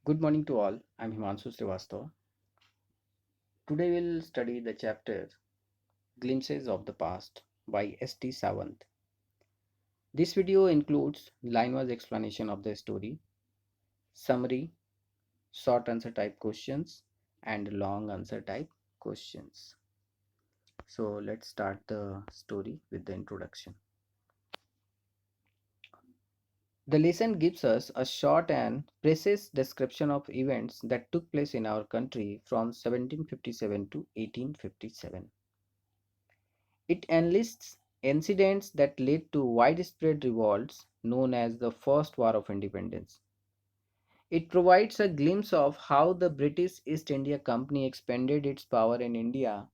Good morning to all. I'm Himanshu Srivastava. Today we'll study the chapter Glimpses of the Past by S.T. Sawant. This video includes line-wise explanation of the story, summary, short answer type questions, and long answer type questions. So let's start the story with the introduction. The lesson gives us a short and precise description of events that took place in our country from 1757 to 1857. It enlists incidents that led to widespread revolts known as the First War of Independence. It provides a glimpse of how the British East India Company expanded its power in India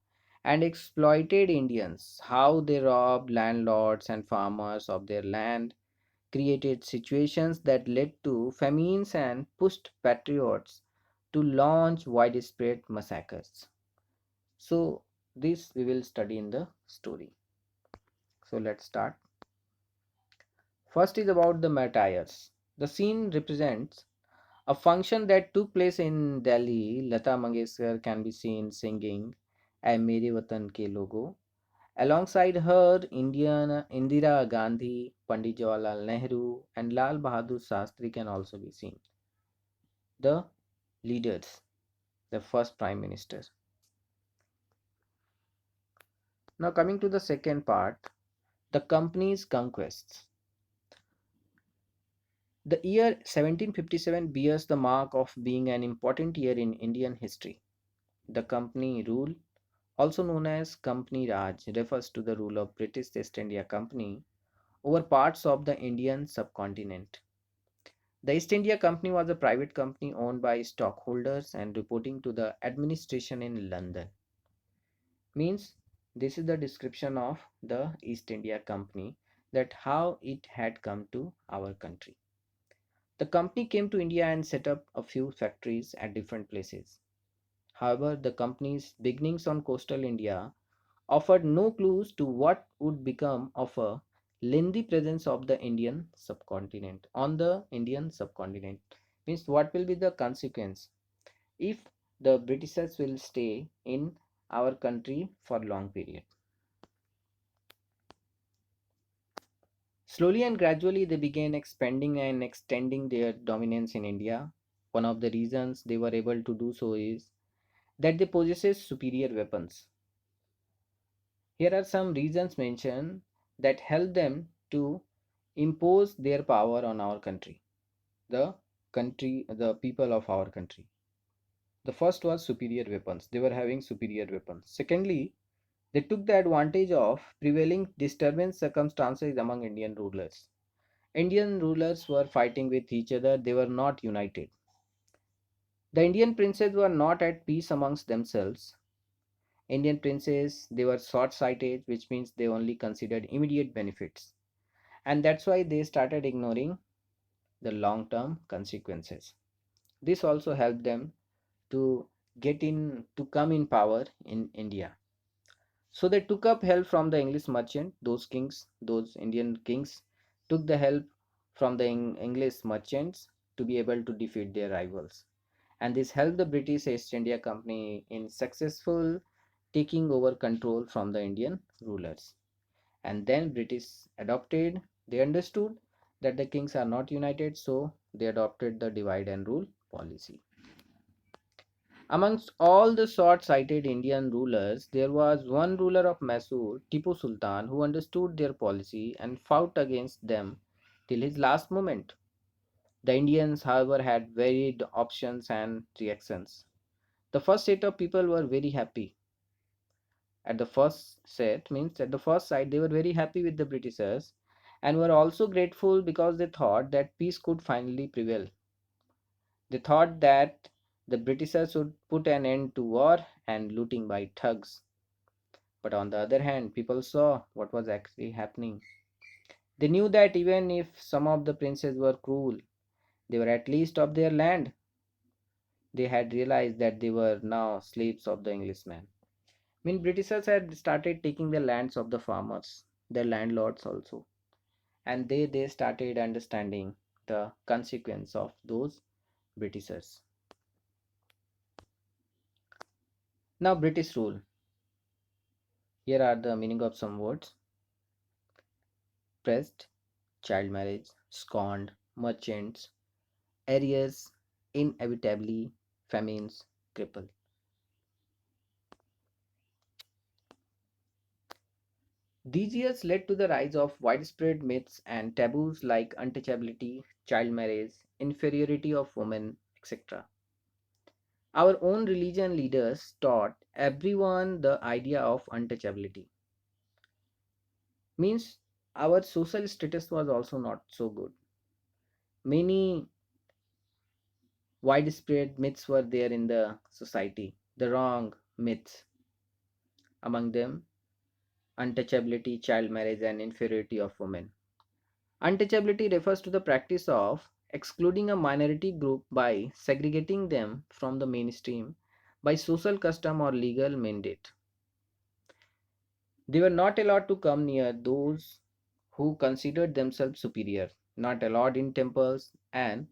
and exploited Indians, how they robbed landlords and farmers of their land, created situations that led to famines, and pushed patriots to launch widespread massacres. So, this we will study in the story. So let's start. First is about the martyrs. The scene represents a function that took place in Delhi. Lata Mangeshkar can be seen singing "Ae Mere Watan Ke Logo." Alongside her, Indian Indira Gandhi, Pandit Jawaharlal Nehru, and Lal Bahadur Shastri can also be seen. The leaders, the first prime minister. Now coming to the second part, the company's conquests. The year 1757 bears the mark of being an important year in Indian history. The company rule, also known as Company Raj, refers to the rule of British East India Company over parts of the Indian subcontinent. The East India Company was a private company owned by stockholders and reporting to the administration in London. Means this is the description of the East India Company, that how it had come to our country. The company came to India and set up a few factories at different places. However, the company's beginnings on coastal India offered no clues to what would become of a lengthy presence of the Indian subcontinent on the Indian subcontinent. Means what will be the consequence if the Britishers will stay in our country for long period. Slowly and gradually they began expanding and extending their dominance in India. One of the reasons they were able to do so is that they possess superior weapons. Here are some reasons mentioned that help them to impose their power on our country, the people of our country. The first was superior weapons. They were having superior weapons. Secondly, they took the advantage of prevailing disturbance circumstances among Indian rulers. Indian rulers were fighting with each other, they were not united. The Indian princes were not at peace amongst themselves. Indian princes, they were short sighted, which means they only considered immediate benefits. And that's why they started ignoring the long term consequences. This also helped them to to come in power in India. So they took up help from the English merchant. Those kings, those Indian kings, took the help from the English merchants to be able to defeat their rivals. And this helped the British East India Company in successful taking over control from the Indian rulers. And then British adopted, they understood that the kings are not united, so they adopted the divide and rule policy. Amongst all the short-sighted Indian rulers, there was one ruler of Mysore, Tipu Sultan, who understood their policy and fought against them till his last moment. The Indians, however, had varied options and reactions. The first set of people were very happy. At the first set, means at the first sight, they were very happy with the Britishers and were also grateful because they thought that peace could finally prevail. They thought that the Britishers would put an end to war and looting by thugs. But on the other hand, people saw what was actually happening. They knew that even if some of the princes were cruel, they were at least of their land. They had realized that they were now slaves of the Englishmen. I mean, Britishers had started taking the lands of the farmers, their landlords also, and they started understanding the consequence of those Britishers. Now, British rule. Here are the meaning of some words: pressed, child marriage, scorned, merchants, arrears, inevitably, famines, cripple. These years led to the rise of widespread myths and taboos like untouchability, child marriage, inferiority of women, etc. Our own religion leaders taught everyone the idea of untouchability. Means our social status was also not so good. Many widespread myths were there in the society, the wrong myths. Among them, untouchability, child marriage, and inferiority of women. Untouchability refers to the practice of excluding a minority group by segregating them from the mainstream by social custom or legal mandate. They were not allowed to come near those who considered themselves superior, not allowed in temples, and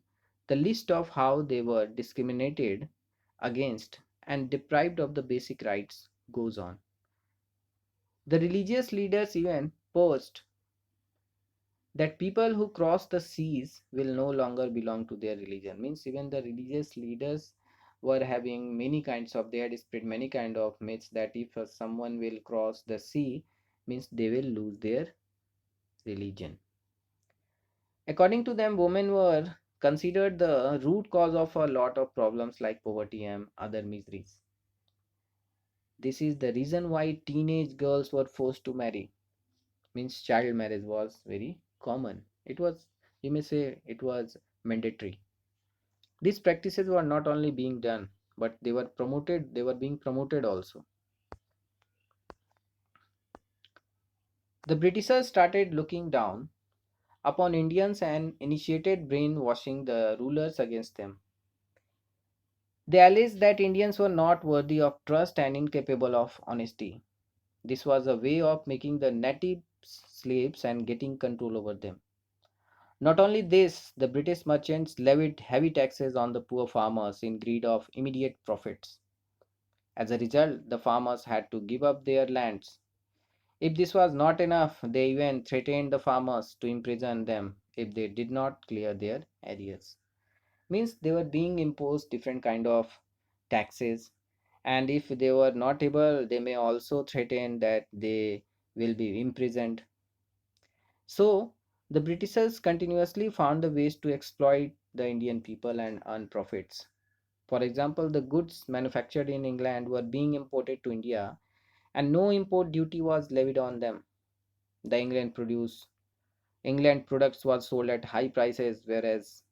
the list of how they were discriminated against and deprived of the basic rights goes on. The religious leaders even posed that people who cross the seas will no longer belong to their religion. Means even the religious leaders were having many kinds of, they had spread many kind of myths that if someone will cross the sea, means they will lose their religion. According to them, women were considered the root cause of a lot of problems like poverty and other miseries. This is the reason why teenage girls were forced to marry. Means child marriage was very common. It was, you may say, it was mandatory. These practices were not only being done, but they were being promoted also. The Britishers started looking down upon Indians and initiated brainwashing the rulers against them. They alleged that Indians were not worthy of trust and incapable of honesty. This was a way of making the native slaves and getting control over them. Not only this, the British merchants levied heavy taxes on the poor farmers in greed of immediate profits. As a result, the farmers had to give up their lands. If this was not enough, they even threatened the farmers to imprison them if they did not clear their arrears. Means they were being imposed different kind of taxes, and if they were not able, they may also threaten that they will be imprisoned. So the Britishers continuously found the ways to exploit the Indian people and earn profits. For example, the goods manufactured in England were being imported to India and no import duty was levied on them. The England products was sold at high prices, whereas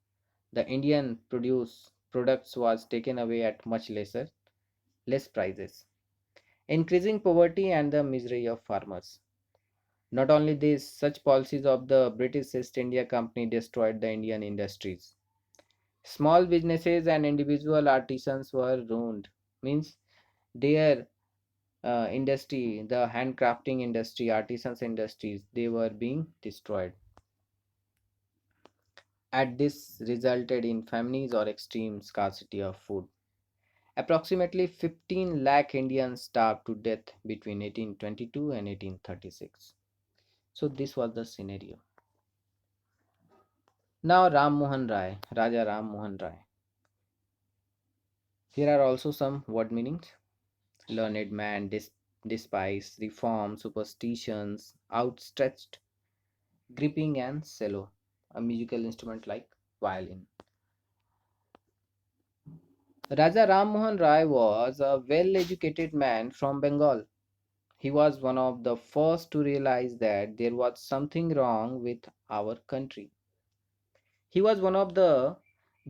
the Indian produce products was taken away at much less prices, increasing poverty and the misery of farmers. Not only this, such policies of the British East India Company destroyed the Indian industries. Small businesses and individual artisans were ruined. Means their industry, the handcrafting industry, artisans industries, they were being destroyed. At this resulted in famines or extreme scarcity of food. Approximately 15 lakh Indians starved to death between 1822 and 1836. So this was the scenario. Now Ram Mohan Rai, Raja Ram Mohan Rai. Here are also some word meanings. Learned man, despise, reform, superstitions, outstretched, gripping and cello, a musical instrument like violin. Raja Ram Mohan Rai was a well educated man from Bengal. He was one of the first to realize that there was something wrong with our country. He was one of the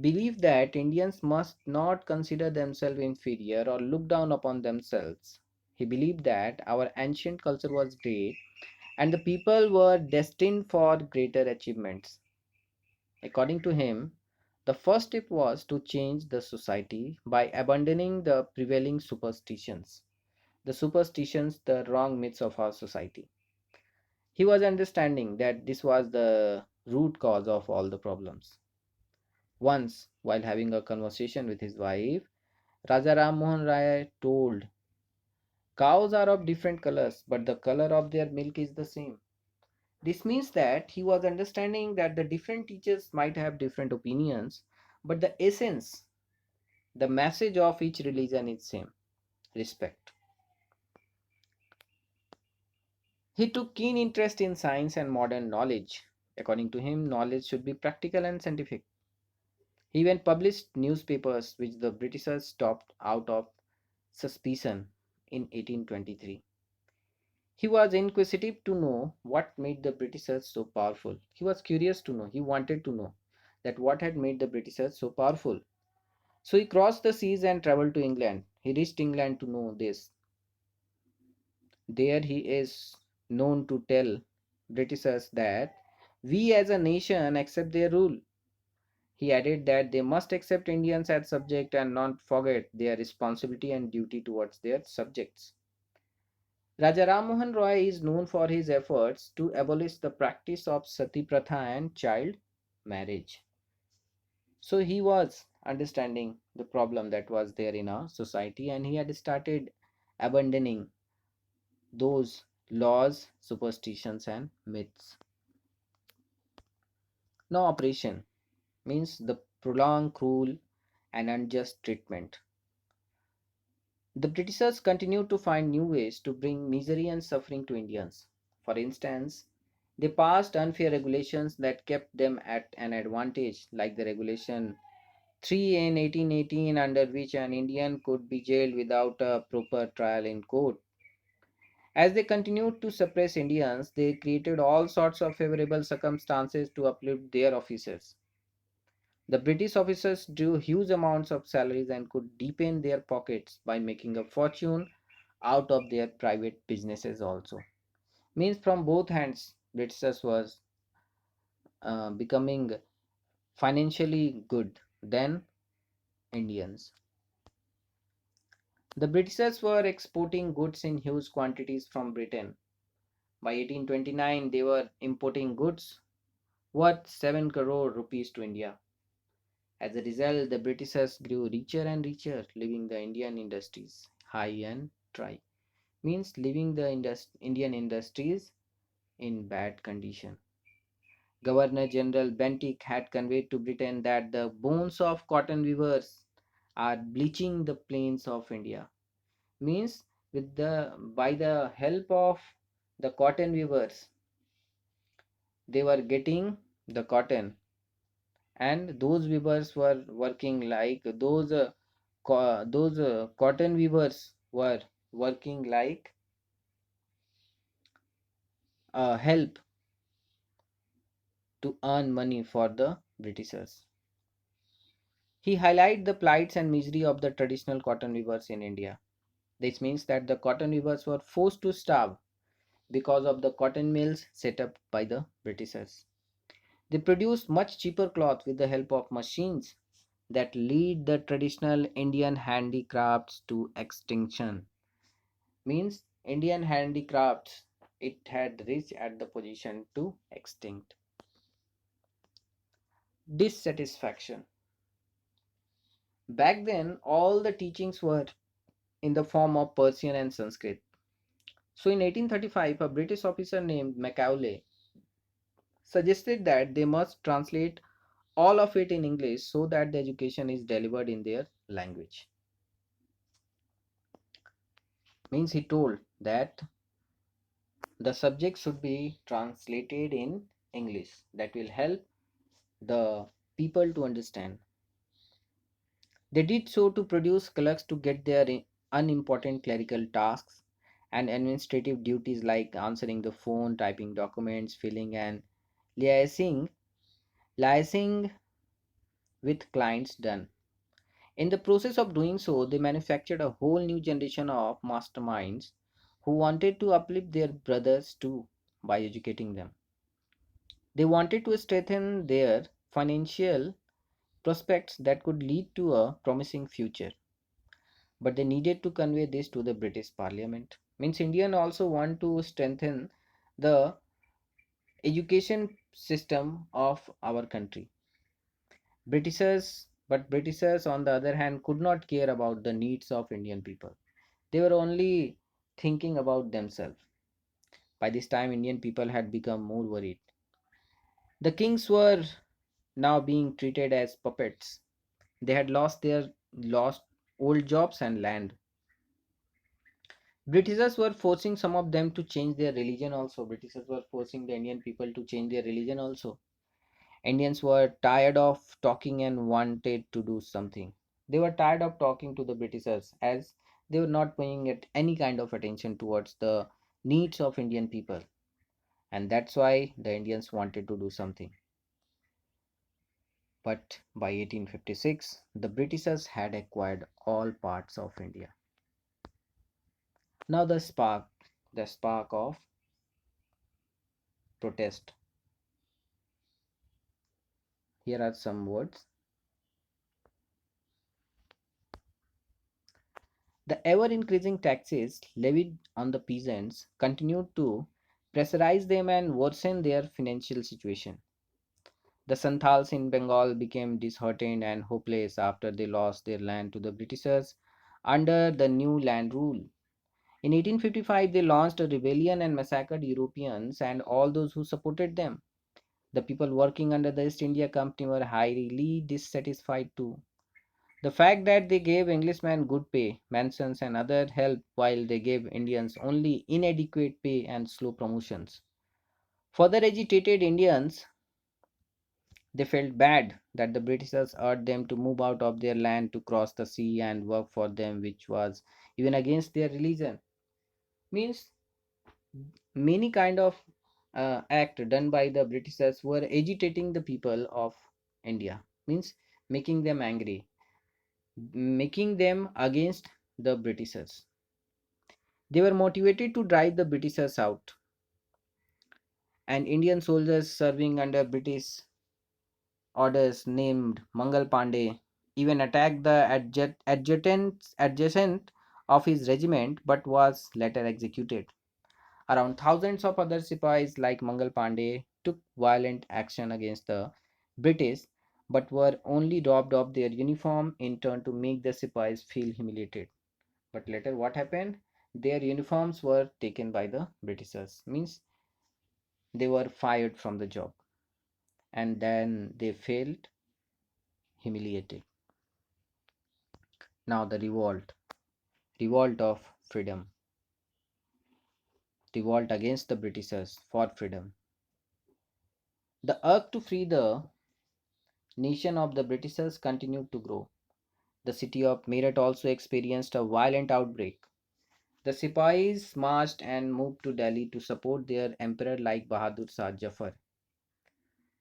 belief that Indians must not consider themselves inferior or look down upon themselves. He believed that our ancient culture was great and the people were destined for greater achievements. According to him, the first step was to change the society by abandoning the prevailing superstitions. The superstitions, the wrong myths of our society. He was understanding that this was the root cause of all the problems. Once, while having a conversation with his wife, Raja Ram Mohan Rai told, cows are of different colors, but the color of their milk is the same. This means that he was understanding that the different teachers might have different opinions, but the essence, the message of each religion is same: respect. He took keen interest in science and modern knowledge. According to him, knowledge should be practical and scientific. He even published newspapers which the Britishers stopped out of suspicion in 1823. He was inquisitive to know what made the Britishers so powerful. He was curious to know, he wanted to know that what had made the Britishers so powerful. So he crossed the seas and traveled to England. He reached England to know this. There he is known to tell Britishers that we as a nation accept their rule. He added that they must accept Indians as subject and not forget their responsibility and duty towards their subjects. Raja Ram Mohan Roy is known for his efforts to abolish the practice of sati pratha and child marriage. So he was understanding the problem that was there in our society, and he had started abandoning those laws, superstitions, and myths. No oppression means the prolonged, cruel, and unjust treatment. The Britishers continued to find new ways to bring misery and suffering to Indians. For instance, they passed unfair regulations that kept them at an advantage, like the Regulation 3 in 1818, under which an Indian could be jailed without a proper trial in court. As they continued to suppress Indians, they created all sorts of favorable circumstances to uplift their officers. The British officers drew huge amounts of salaries and could deepen their pockets by making a fortune out of their private businesses also. Means from both hands, Britishers was becoming financially good than Indians. The Britishers were exporting goods in huge quantities from Britain. By 1829, they were importing goods worth 7 crore rupees to India. As a result, the Britishers grew richer and richer, leaving the Indian industries high and dry. Means leaving the Indian industries in bad condition. Governor General Bentinck had conveyed to Britain that the bones of cotton weavers are bleaching the plains of India. Means with the by the help of the cotton weavers, they were getting the cotton, and those weavers were working like those cotton weavers were working like help to earn money for the Britishers. He highlighted the plights and misery of the traditional cotton weavers in India. This means that the cotton weavers were forced to starve because of the cotton mills set up by the Britishers. They produced much cheaper cloth with the help of machines that lead the traditional Indian handicrafts to extinction. Means Indian handicrafts, it had reached at the position to extinct. Dissatisfaction. Back then, all the teachings were in the form of Persian and Sanskrit. So in 1835, a British officer named Macaulay suggested that they must translate all of it in English so that the education is delivered in their language. Means he told that the subject should be translated in English. That will help the people to understand. They did so to produce clerks to get their unimportant clerical tasks and administrative duties like answering the phone, typing documents, filling and liaising, liaising with clients done. In the process of doing so, they manufactured a whole new generation of masterminds who wanted to uplift their brothers too by educating them. They wanted to strengthen their financial prospects that could lead to a promising future. But they needed to convey this to the British Parliament. Means Indian also want to strengthen the education system of our country. Britishers, on the other hand, could not care about the needs of Indian people. They were only thinking about themselves. By this time, Indian people had become more worried. The kings were now being treated as puppets. They had lost old jobs and land. Britishers were forcing some of them to change their religion also. Britishers were forcing the Indian people to change their religion also. Indians were tired of talking and wanted to do something. They were tired of talking to the Britishers as they were not paying it any kind of attention towards the needs of Indian people. And that's why the Indians wanted to do something. But by 1856, the Britishers had acquired all parts of India. Now the spark of protest. Here are some words. The ever increasing taxes levied on the peasants continued to pressurize them and worsen their financial situation. The Santals in Bengal became disheartened and hopeless after they lost their land to the Britishers under the new land rule. In 1855, they launched a rebellion and massacred Europeans and all those who supported them. The people working under the East India Company were highly dissatisfied too. The fact that they gave Englishmen good pay, mansions, and other help while they gave Indians only inadequate pay and slow promotions. Further agitated Indians, they felt bad that the Britishers urged them to move out of their land to cross the sea and work for them, which was even against their religion. Means many kind of act done by the Britishers were agitating the people of India. Means making them angry, making them against the Britishers. They were motivated to drive the Britishers out, and Indian soldiers serving under British orders named Mangal Pandey even attacked the adjutant of his regiment but was later executed. Around thousands of other Sipais like Mangal Pandey took violent action against the British but were only robbed of their uniform in turn to make the Sipais feel humiliated. But later what happened? Their uniforms were taken by the Britishers. Means they were fired from the job and then they felt humiliated. Now the revolt of freedom, revolt against the Britishers for freedom. The urge to free the nation of the Britishers continued to grow. The city of Meerut also experienced a violent outbreak. The Sipais marched and moved to Delhi to support their emperor like Bahadur Shah Jafar.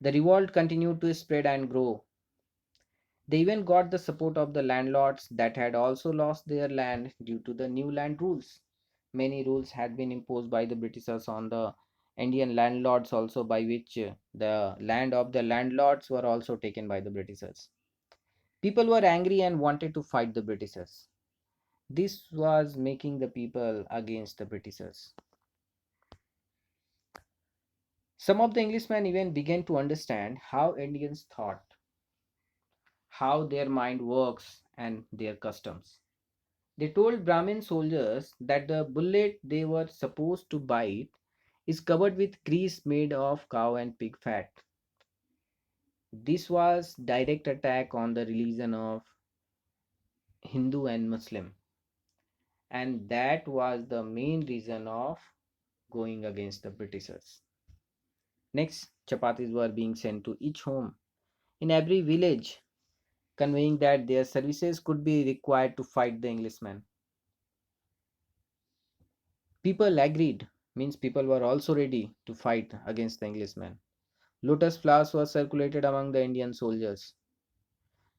The revolt continued to spread and grow. They even got the support of the landlords that had also lost their land due to the new land rules. Many rules had been imposed by the Britishers on the Indian landlords, also by which the land of the landlords were also taken by the Britishers. People were angry and wanted to fight the Britishers. This was making the people against the Britishers. Some of the Englishmen even began to understand how Indians thought, how their mind works, and their customs. They told Brahmin soldiers that the bullet they were supposed to bite is covered with grease made of cow and pig fat. This was direct attack on the religion of Hindu and Muslim, and that was the main reason of going against the Britishers. Next, chapatis were being sent to each home in every village, conveying that their services could be required to fight the Englishmen. People agreed, means people were also ready to fight against the Englishmen. Lotus flowers were circulated among the Indian soldiers.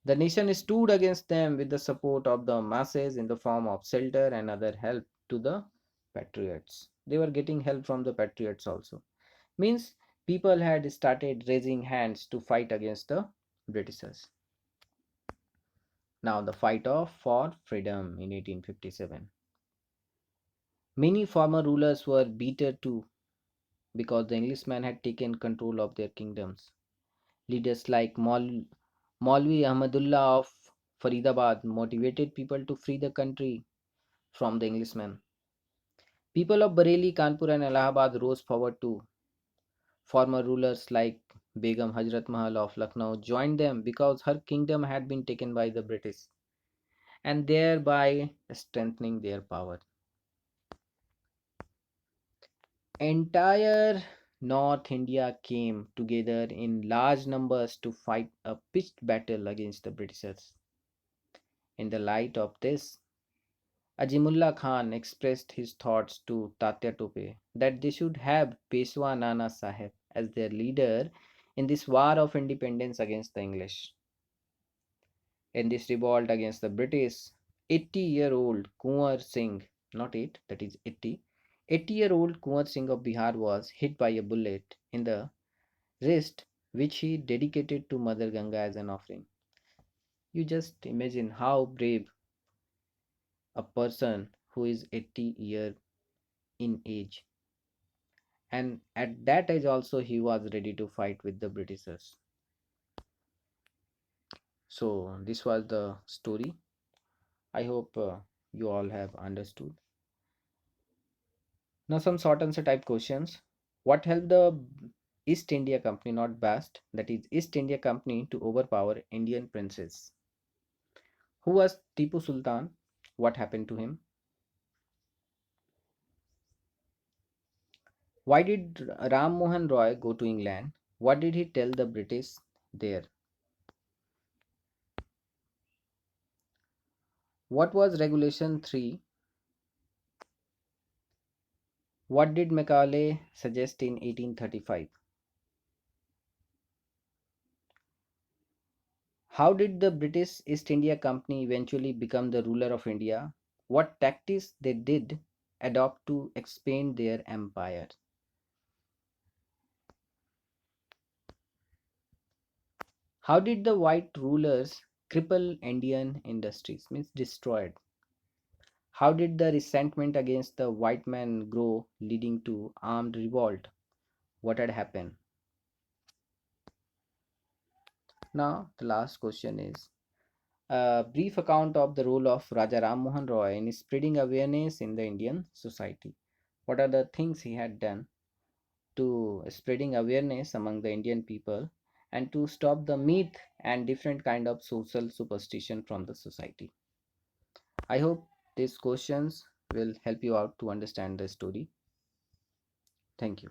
The nation stood against them with the support of the masses in the form of shelter and other help to the patriots. They were getting help from the patriots also. Means people had started raising hands to fight against the Britishers. Now the fight of for freedom in 1857. Many former rulers were bitter too because the Englishmen had taken control of their kingdoms. Leaders like Maulvi Ahmadullah of Faridabad motivated people to free the country from the Englishmen. People of Bareilly, Kanpur, and Allahabad rose forward too. Former rulers like Begum Hazrat Mahal of Lucknow joined them because her kingdom had been taken by the British and thereby strengthening their power. Entire North India came together in large numbers to fight a pitched battle against the Britishers. In the light of this, Ajimullah Khan expressed his thoughts to Tatya Tope that they should have Peshwa Nana Sahib as their leader in this war of independence against the English. In this revolt against the British, 80-year-old Kunwar Singh, not 8, that is 80, 80-year-old Kunwar Singh of Bihar was hit by a bullet in the wrist, which he dedicated to Mother Ganga as an offering. You just imagine how brave a person who is 80 year in age, and at that age also he was ready to fight with the Britishers. So this was the story. I hope you all have understood. Now some short answer type questions. What helped the East India Company, not BAST, that is East India Company, to overpower Indian princes? Who was Tipu Sultan? What happened to him? Why did Ram Mohan Roy go to England? What did he tell the British there? What was Regulation 3? What did Macaulay suggest in 1835? How did the British East India Company eventually become the ruler of India? What tactics they did adopt to expand their empire? How did the white rulers cripple Indian industries, means destroyed? How did the resentment against the white man grow, leading to armed revolt? What had happened? Now, the last question is a brief account of the role of Raja Ram Mohan Roy in spreading awareness in the Indian society. What are the things he had done to spreading awareness among the Indian people and to stop the myth and different kind of social superstition from the society? I hope these questions will help you out to understand the story. Thank you.